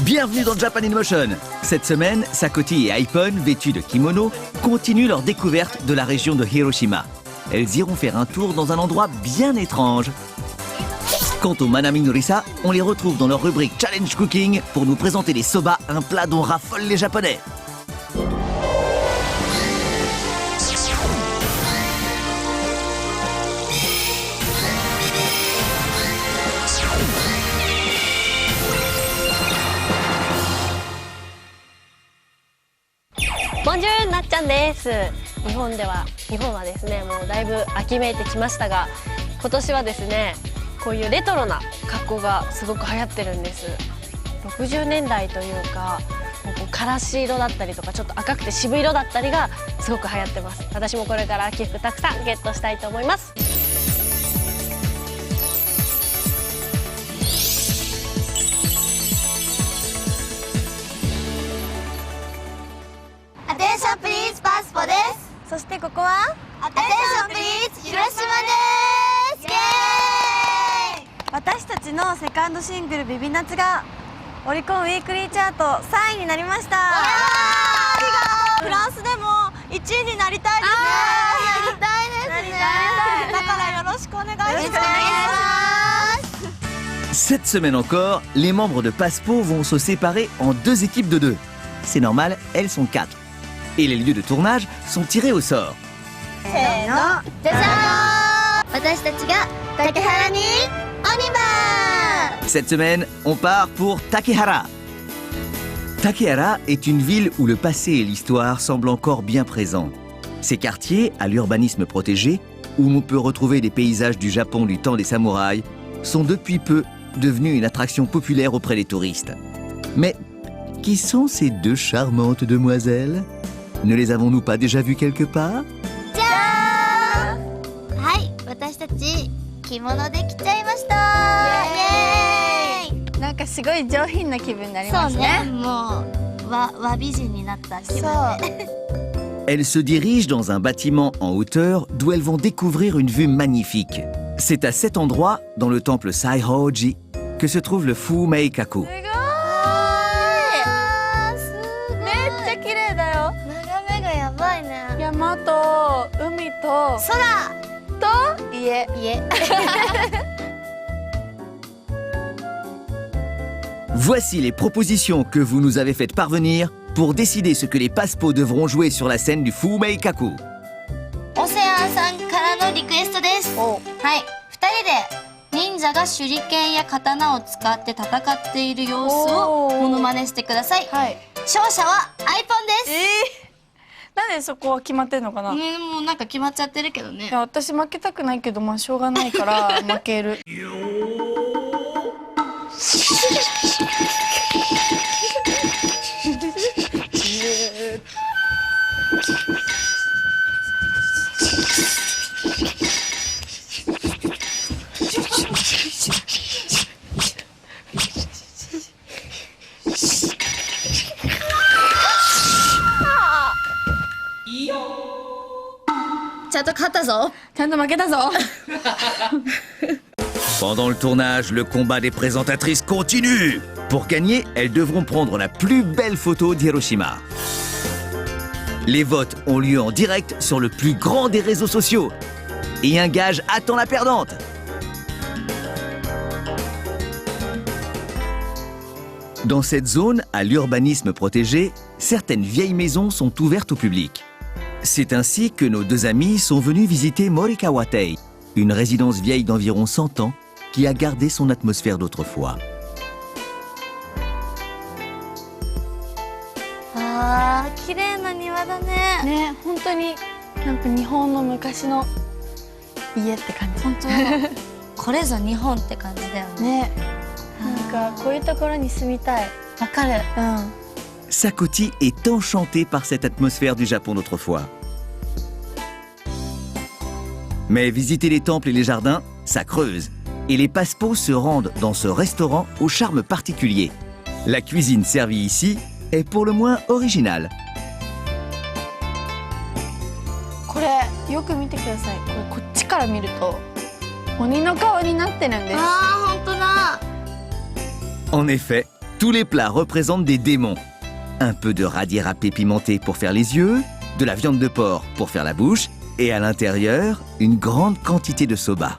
Bienvenue dans Japan in Motion. Cette semaine, Sakoti et Aipon, vêtus de kimono, continuent leur découverte de la région de Hiroshima. Elles iront faire un tour dans un endroit bien étrange. Quant aux Manami Norisa, on les retrouve dans leur rubrique Challenge Cooking pour nous présenter les soba, un plat dont raffolent les Japonais. Bonjour なっちゃんです。日本はですね、もうだいぶ秋めいてきましたが、今年はですね、こういうレトロな格好がすごく流行ってるんです。60年代というか、からし色だったりとかちょっと赤くて渋い色だったりがすごく流行ってます。私もこれから秋服たくさんゲットしたいと思います。アテンションプリーズパスポです。そしてここはアテンションプリーズ広島です。イエーイ。私たちのセカンドシングル「ビビナツ」がオリコンウィークリーチャート3位になりました。フランスでも1位になりたいですね。なりたいですね。だからよろしくお願いします。Cette semaine encore, les membres de Passepo vont se séparer en deux équipes de deux. C'est normal, elles sont 4. Et les lieux de tournage sont tirés au sort. せーの、じゃじゃーん。私たちが竹原にオニバー。 Cette semaine, on part pour Takehara. Takehara est une ville où le passé et l'histoire semblent encore bien présents. Ces quartiers, à l'urbanisme protégé, où l'on peut retrouver des paysages du Japon du temps des samouraïs, sont depuis peu devenus une attraction populaire auprès des touristes. Mais qui sont ces deux charmantes demoiselles? Ne les avons-nous pas déjà vues quelque part? じゃーん。はい、私たち着物で着ちゃいました。イエーイ。なんかすごい上品な気分になりそうますね。ね、もう和美人になった気分で。 Elles se dirigent dans un bâtiment en hauteur d'où elles vont découvrir une vue magnifique. C'est à cet endroit, dans le temple Saihoji, que se trouve le Fumeikaku. すごい。めっちゃ綺麗だよ。眺めがやばいね。山と海と空と家。Voici les propositions que vous nous avez faites parvenir pour décider ce que les Passepo devront jouer sur la scène du Fumeikaku. オセアンさんからのリクエストです。はい、2人で忍者が手裏剣や刀を使って戦っている様子をモノマネしてください。はい。勝者はアイポンです。なんでそこは決まってんのかな。いね、もうなんか決まっちゃってるけどね。や私負けたくないけどまあしょうがないから負ける。ちゃんと勝ったぞ。ちゃんと負けたぞ。 Pendant le tournage, le combat des présentatrices continue. Pour gagner, elles devront prendre la plus belle photo d'Hiroshima. Les votes ont lieu en direct sur le plus grand des réseaux sociaux. Et un gage attend la perdante. Dans cette zone, à l'urbanisme protégé, certaines vieilles maisons sont ouvertes au public. C'est ainsi que nos deux amis sont venus visiter Morikawatei, une résidence vieille d'environ 100 ans qui a gardé son atmosphère d'autrefois. あー、綺麗な庭だね。ね、本当になんか日本の昔の家って感じ。本当。これぞ日本って感じだよね。ね、なんかこういうところに住みたい。わかる。Sakoti est enchantée par cette atmosphère du Japon d'autrefois. Mais visiter les temples et les jardins, ça creuse. Et les Passepo se rendent dans ce restaurant au charme particulier. La cuisine servie ici est pour le moins originale. これよく見てください。こっちから見ると鬼の顔になってるんです。あー、本当だ。 En effet, Tous les plats représentent des démons. Un peu de radis râpé pimenté pour faire les yeux, de la viande de porc pour faire la bouche, et à l'intérieur, une grande quantité de soba.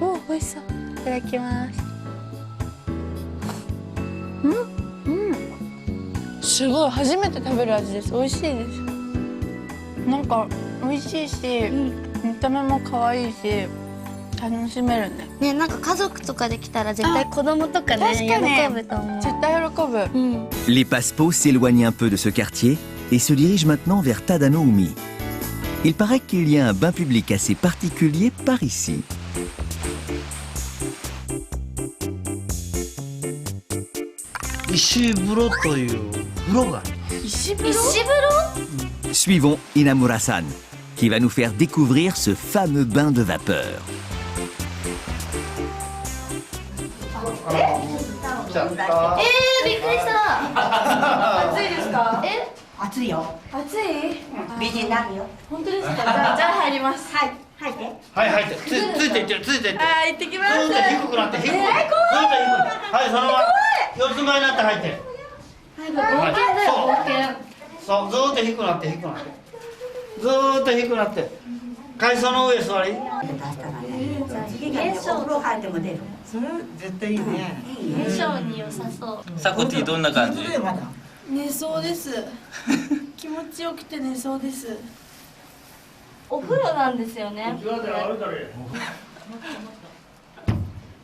お、美味しそう。いただきます。すごい初めて食べる味です。美味しいです。なんか美味しいし、見た目も可愛いし楽しめるね。ね、なんか家族とかで来たら絶対子供とかね確かに喜ぶと思う。絶対喜ぶ。Les Passepots s'éloignent un peu de ce quartier et se dirigent maintenant vers Tadano-umi. Il paraît qu'il y a un bain public assez particulier par ici. 石風呂という風呂があります。石風呂？ Suivons Inamura-san, qui va nous faire découvrir ce fameux bain de vapeur. びっくりした。暑いですか？暑いよ。暑い？美人になるよ。本当ですか？じゃあ入ります。はい、入って。はいはい、ついていってついていって。はい、行ってきます。ずーっと低くなって低く。ずーっと低く。はい、そのまま四つ前になって入って。そう、ずーっと低くなって低くなって。ずーっと低くなって。海藻の上座り。出したらね。次がね、お風呂入っても出る。それ絶対いいね。相性に良さそう。サコティどんな感じ？寝そうです。気持ちよくて寝そうです。お風呂なんですよね。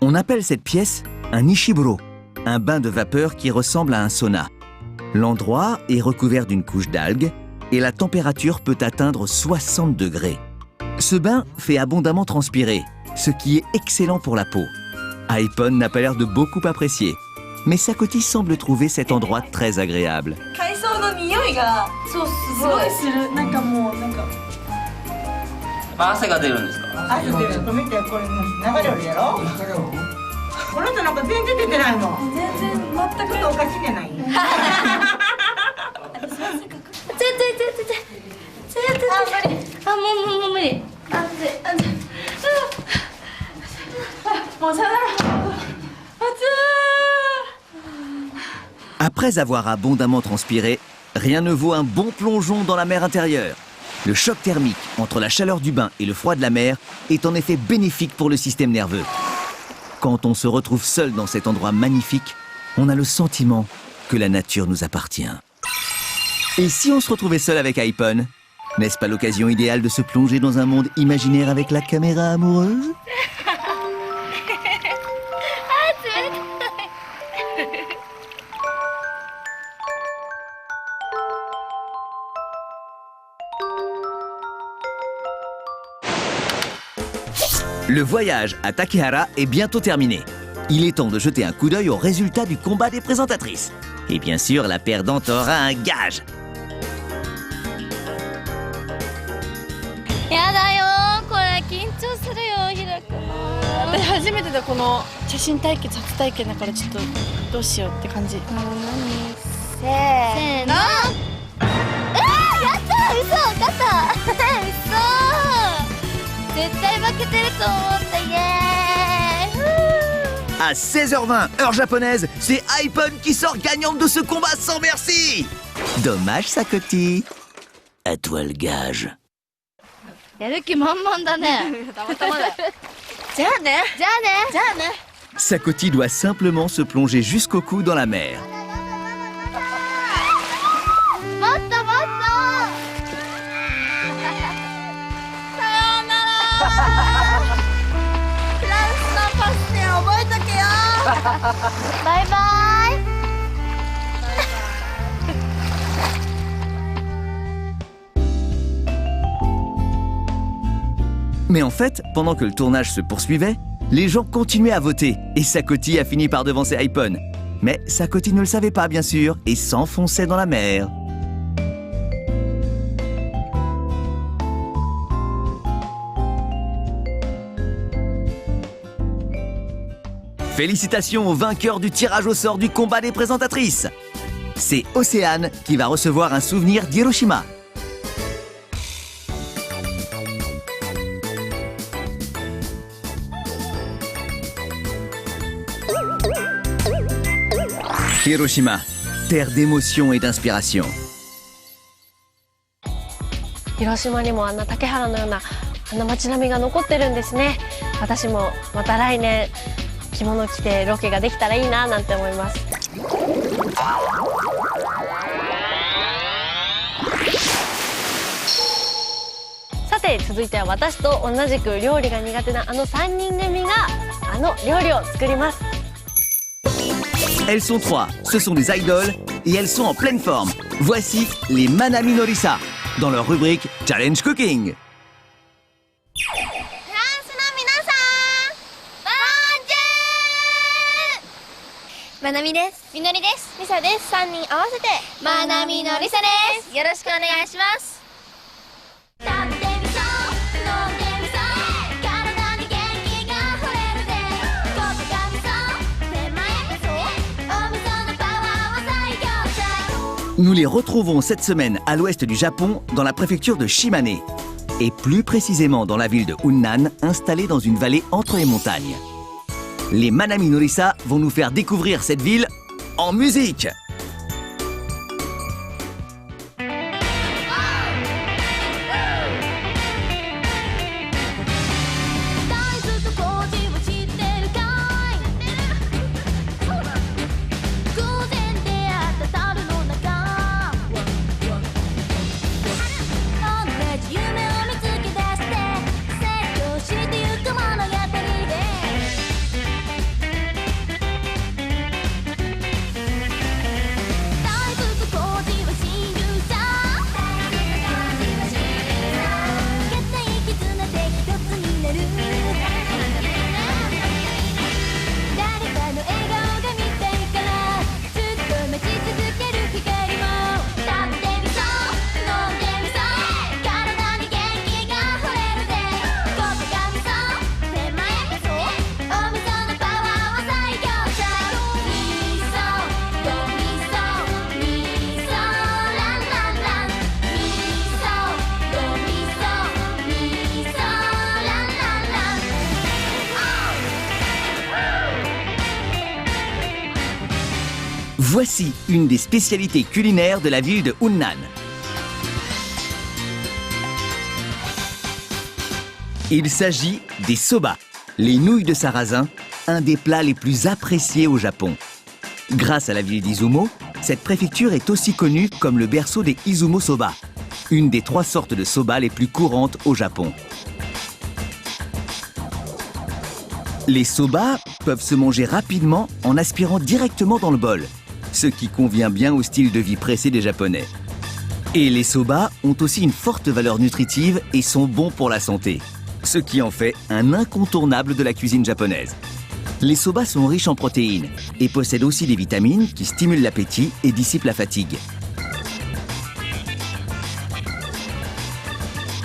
On appelle cette pièce un ishiburo, un bain de vapeur qui ressemble à un sauna. L'endroit est recouvert d'une couche d'algues et la température peut atteindre 60 degrés. Ce bain fait abondamment transpirer, ce qui est excellent pour la peau. Aipon n'a pas l'air de beaucoup apprécier, mais Sakoti semble trouver cet endroit très agréable. 海藻の匂いがそうすすごいする。なんかもうなんか汗が出るんですか？汗出る。見て、これ流れるやろ。この人なんか全然出てないもん。全然全くちょっとおかしいじゃない。あ、もう無理。もうさよなら。Après avoir abondamment transpiré, rien ne vaut un bon plongeon dans la mer intérieure. Le choc thermique entre la chaleur du bain et le froid de la mer est en effet bénéfique pour le système nerveux. Quand on se retrouve seul dans cet endroit magnifique, on a le sentiment que la nature nous appartient. Et si on se retrouvait seul avec Aipon, n'est-ce pas l'occasion idéale de se plonger dans un monde imaginaire avec la caméra amoureuse? Le voyage à Takehara est bientôt terminé. Il est temps de jeter un coup d'œil aux résultats du combat des présentatrices. Et bien sûr, la perdante aura un gage. やだよー、これ緊張するよ、ひろくん。私初めてでこの写真対決初体験だからちょっとどうしようって感じ。せーの。やった嘘勝った嘘絶対負けてると思ったイエーイ À 16h20, heure japonaise, c'est Aipon qui sort gagnante de ce combat sans merci. Dommage, Sakoti. À toi le gage. やる気満々だねたまたまだじゃあねじゃあねじゃあね Sakoti doit simplement se plonger jusqu'au cou dans la mer. もっともっとさようならフランスのパステ覚えとけよバイバイ Mais en fait, pendant que le tournage se poursuivait, les gens continuaient à voter et Sakoti a fini par devancer Aipon. Mais Sakoti ne le savait pas, bien sûr, et s'enfonçait dans la mer. Félicitations aux vainqueurs du tirage au sort du combat des présentatrices. C'est Océane qui va recevoir un souvenir d'Hiroshima. Hiroshima, terre d'émotion et d'inspiration. 広島にもあんな竹原のようなあんな街並みが残ってるんですね。私もまた来年着物着てロケができたらいいななんて思います。さて続いては私と同じく料理が苦手なあの3人組があの料理を作ります。 Elles sont trois, ce sont des idoles et elles sont en pleine forme. Voici les Manami Norisa dans leur rubrique Challenge Cooking. フランスの皆さん、ボンジュール。まなみです。みのりです。りさです。3人合わせてまなみのりさです。よろしくお願いします。食べてみそう、飲んでみそう、体に元気が溢れるぜ。ここがみそ、手前味噌、お味噌のパワーは最強さ。 Nous les retrouvons cette semaine à l'ouest du Japon, dans la préfecture de Shimane, et plus précisément dans la ville de Hunnan, installée dans une vallée entre les montagnes. Les Manami Norisa vont nous faire découvrir cette ville en musique. 'Voici une des spécialités culinaires de la ville de Hunnan. Il s'agit des soba, les nouilles de sarrasin, un des plats les plus appréciés au Japon. Grâce à la ville d'Izumo, cette préfecture est aussi connue comme le berceau des Izumo soba, une des 3 sortes de soba les plus courantes au Japon. Les soba peuvent se manger rapidement en aspirant directement dans le bol, ce qui convient bien au style de vie pressé des Japonais. Et les soba ont aussi une forte valeur nutritive et sont bons pour la santé, ce qui en fait un incontournable de la cuisine japonaise. Les soba sont riches en protéines et possèdent aussi des vitamines qui stimulent l'appétit et dissipent la fatigue.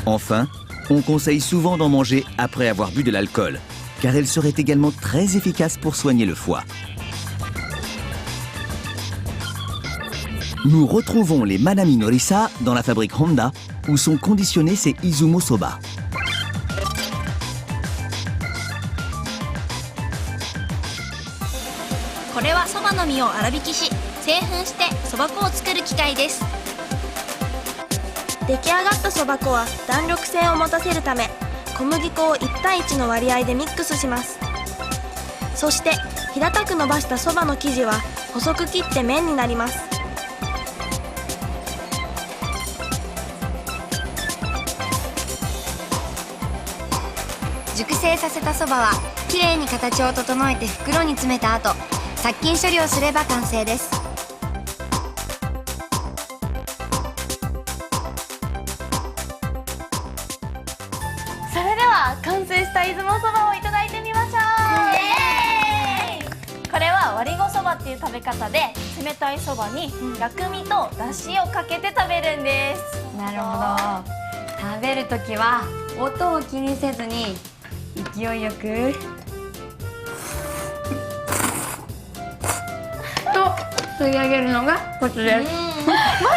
Enfin, on conseille souvent d'en manger après avoir bu de l'alcool, car elles seraient également très efficaces pour soigner le foie. Nous retrouvons les Manami Norisa dans la fabrique Honda, où sont conditionnés ces Izumo soba. C'est un sobaの実を粗挽きし、製粉してそば粉を作る機械です。出来上がったそば粉は弾力性を持たせるため、小麦粉を1対1の割合でミックスします。そして平たく伸ばしたそばの生地は細く切って麺になります。熟成させたそばはきれいに形を整えて袋に詰めた後、殺菌処理をすれば完成です。それでは完成した出雲そばをいただいてみましょう。これは割りごそばっていう食べ方で、冷たいそばに薬味とだしをかけて食べるんです。なるほど。食べるときは音を気にせずに勢いよくと吸い上げるのがコツです。ま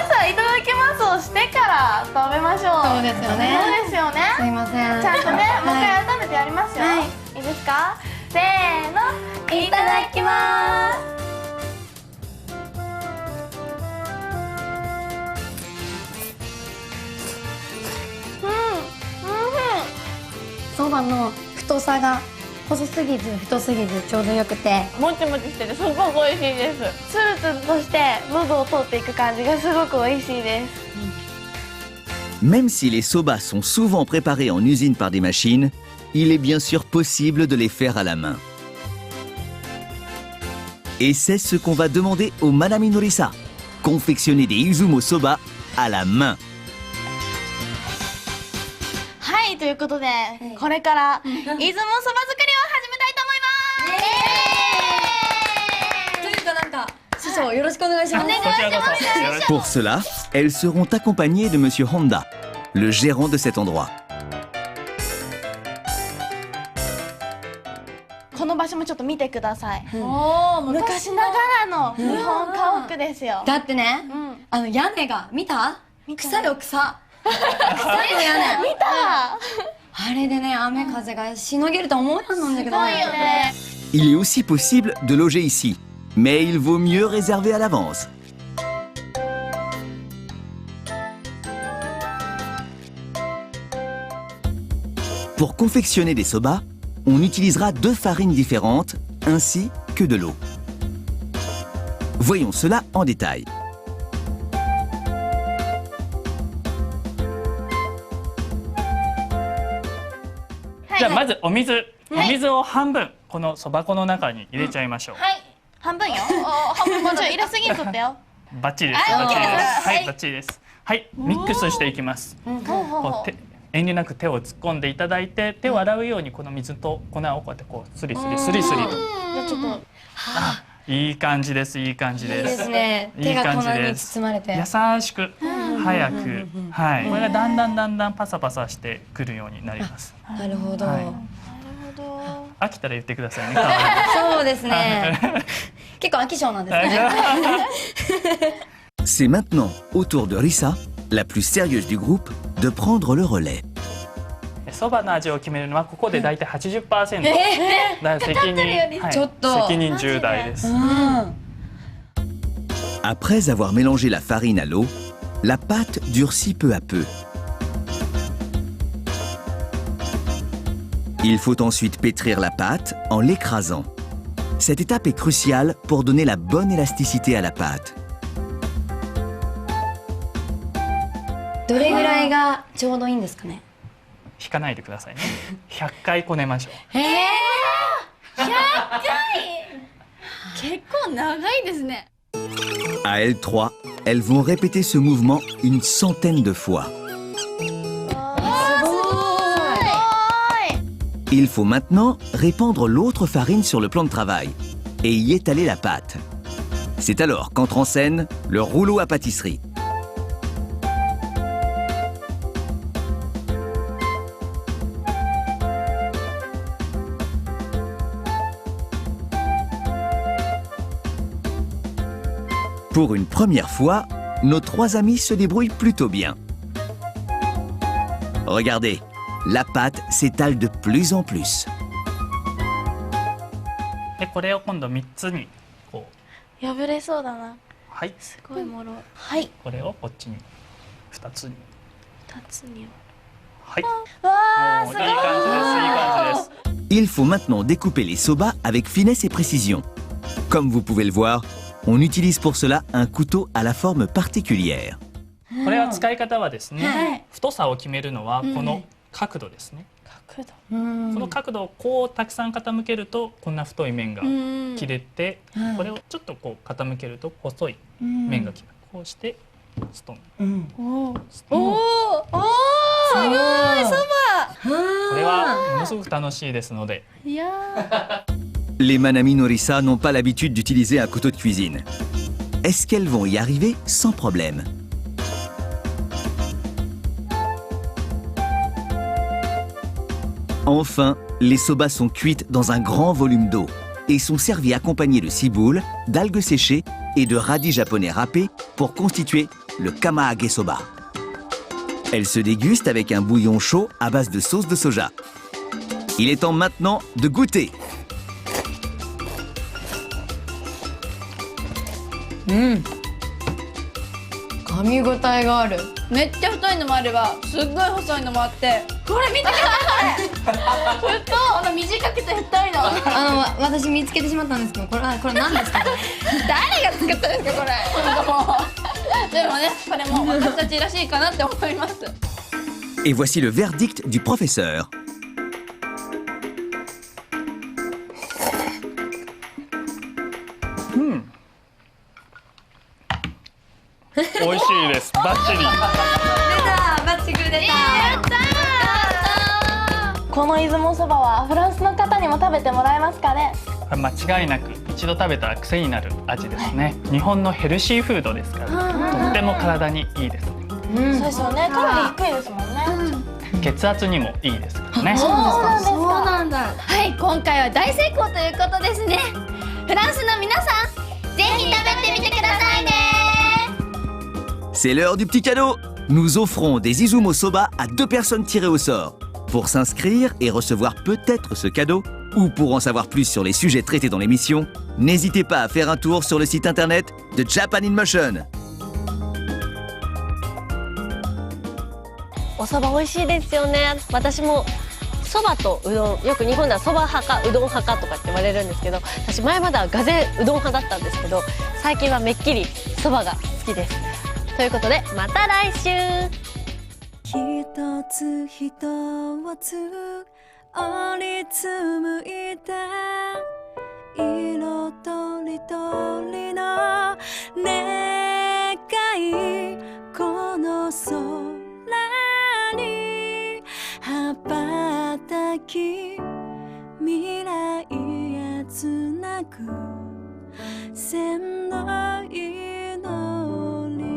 ずはいただきますをしてから食べましょう。そうですよね。そうですよね。すいません。ちゃんとね、もう一はい回改めてやりますよ。はいいいですか？せーの、いただきます。ばの太さが細すぎず太すぎずちょうどよくて、もちもちしててすごく美味しいです。つるつるとして喉を通っていく感じがすごく美味しいです。 Même si les soba sont souvent préparés en usine par des machines, il est bien sûr possible de les faire à la main. Et c'est ce qu'on va demander au Manami Norisa, confectionner des izumo soba à la main. はい、ということで、これから出雲そば作りを始めたいと思います。というかなんか師匠よろしくお願いします。 Pour cela, elles seront accompagnées de Monsieur Honda, le gérant de cet endroit. この場所もちょっと見てください。昔ながらの日本家屋ですよ。だってね、屋根が見た？草よ草。草の屋根。見た。あれでね、雨風がしのげるとは思わなんだけど。すごいよね。 Il est aussi possible de loger ici, mais il vaut mieux réserver à l'avance. Pour confectionner des soba, on utilisera 2 farines différentes ainsi que de l'eau. Voyons cela en détail. じゃあまずお水を半分このそば粉の中に入れちゃいましょう。はい、半分よ。半分もちろん入れすぎんとってよ。バッチリです。バッチリです。はい、バッチリです。はい、ミックスしていきます。こう遠慮なく手を突っ込んでいただいて、手を洗うようにこの水と粉をこうやってこうスリスリスリスリと。じゃあちょっと。いい感じです。いい感じです。いいですね。手が粉に包まれて。優しく早く、はい。これがだんだんパサパサしてくるようになります。なるほど。飽きたら言ってくださいね。そうですね。結構飽き性なんですね。C'est maintenant au tour de Risa, la plus sérieuse du groupe, de prendre le relais. そばの味を決めるのはここでだいたい 80%。だから責任重大です。Après avoir mélangé la farine à l'eau, la pâte durcit peu à peu. Il faut ensuite pétrir la pâte en l'écrasant. Cette étape est cruciale pour donner la bonne élasticité à la pâte. どれぐらいがちょうどいいんですかね。引かないでくださいね。100回こねましょう。100回。結構長いですね。À elles 3, elles vont répéter ce mouvement une centaine de fois. Il faut maintenant répandre l'autre farine sur le plan de travail et y étaler la pâte. C'est alors qu'entre en scène le rouleau à pâtisserie. Pour une première fois, nos 3 amis se débrouillent plutôt bien. Regardez, la pâte s'étale de plus en plus. でこれを今度3つにこう。破れそうだな。はい。すごいもろ。はい。これをこっちに2つに。2つに。はい。わあ、すごい。いい感じです。いい感じです。Il faut maintenant découper les soba avec finesse et précision. Comme vous pouvez le voir, on utilise pour cela un couteau à la forme particulière. これは使い方はですね、太さを決めるのはこの角度ですね。角度。この角度をこうたくさん傾けるとこんな太い面が切れて、これをちょっとこう傾けると細い面が切れる。こうしてストン。おお。すごいそば。これはものすごく楽しいですので。いや。 Les Manami Norisa n'ont pas l'habitude d'utiliser un couteau de cuisine. Est-ce qu'elles vont y arriver sans problème? Enfin, les soba sont cuites dans un grand volume d'eau et sont servis accompagnés de ciboule, d'algues séchées et de radis japonais râpés pour constituer le kamaage soba. Elles se dégustent avec un bouillon chaud à base de sauce de soja. Il est temps maintenant de goûter. こ噛み応えがある。めっちゃ太いのもあればすっごい細いのもあって、これ見てください。これ太い、短くて太いの。私見つけてしまったんですけど、これ何ですか？誰が作ったんですかこれ。でもね、これも私たちらしいかなって思います。 Et voici le verdict du professeur. 美味しいです。バッチリ。出た、バッチグー出た。この出雲そばはフランスの方にも食べてもらえますかね？間違いなく一度食べたら癖になる味ですね。日本のヘルシーフードですから、とっても体にいいですね。そうですよね。カロリー低いですもんね。血圧にもいいですからね。そうなんだ。はい、今回は大成功ということですね。フランスの皆さん、ぜひ食べてみてくださいね。 C'est l'heure du petit cadeau. Nous offrons des Izumo Soba à 2 personnes tirées au sort. Pour s'inscrire et recevoir peut-être ce cadeau, ou pour en savoir plus sur les sujets traités dans l'émission, n'hésitez pas à faire un tour sur le site internet de Japan in Motion. お蕎麦美味しいですよね。私も蕎麦とうどん、よく日本では蕎麦派かうどん派かとかって言われるんですけど、私前まではがぜうどん派だったんですけど、最近はめっきり蕎麦が好きです。ということでまた来週。一つ一つ折り紡いだ色とりどりの願い、この空に羽ばたき、未来へつなぐ線の祈り。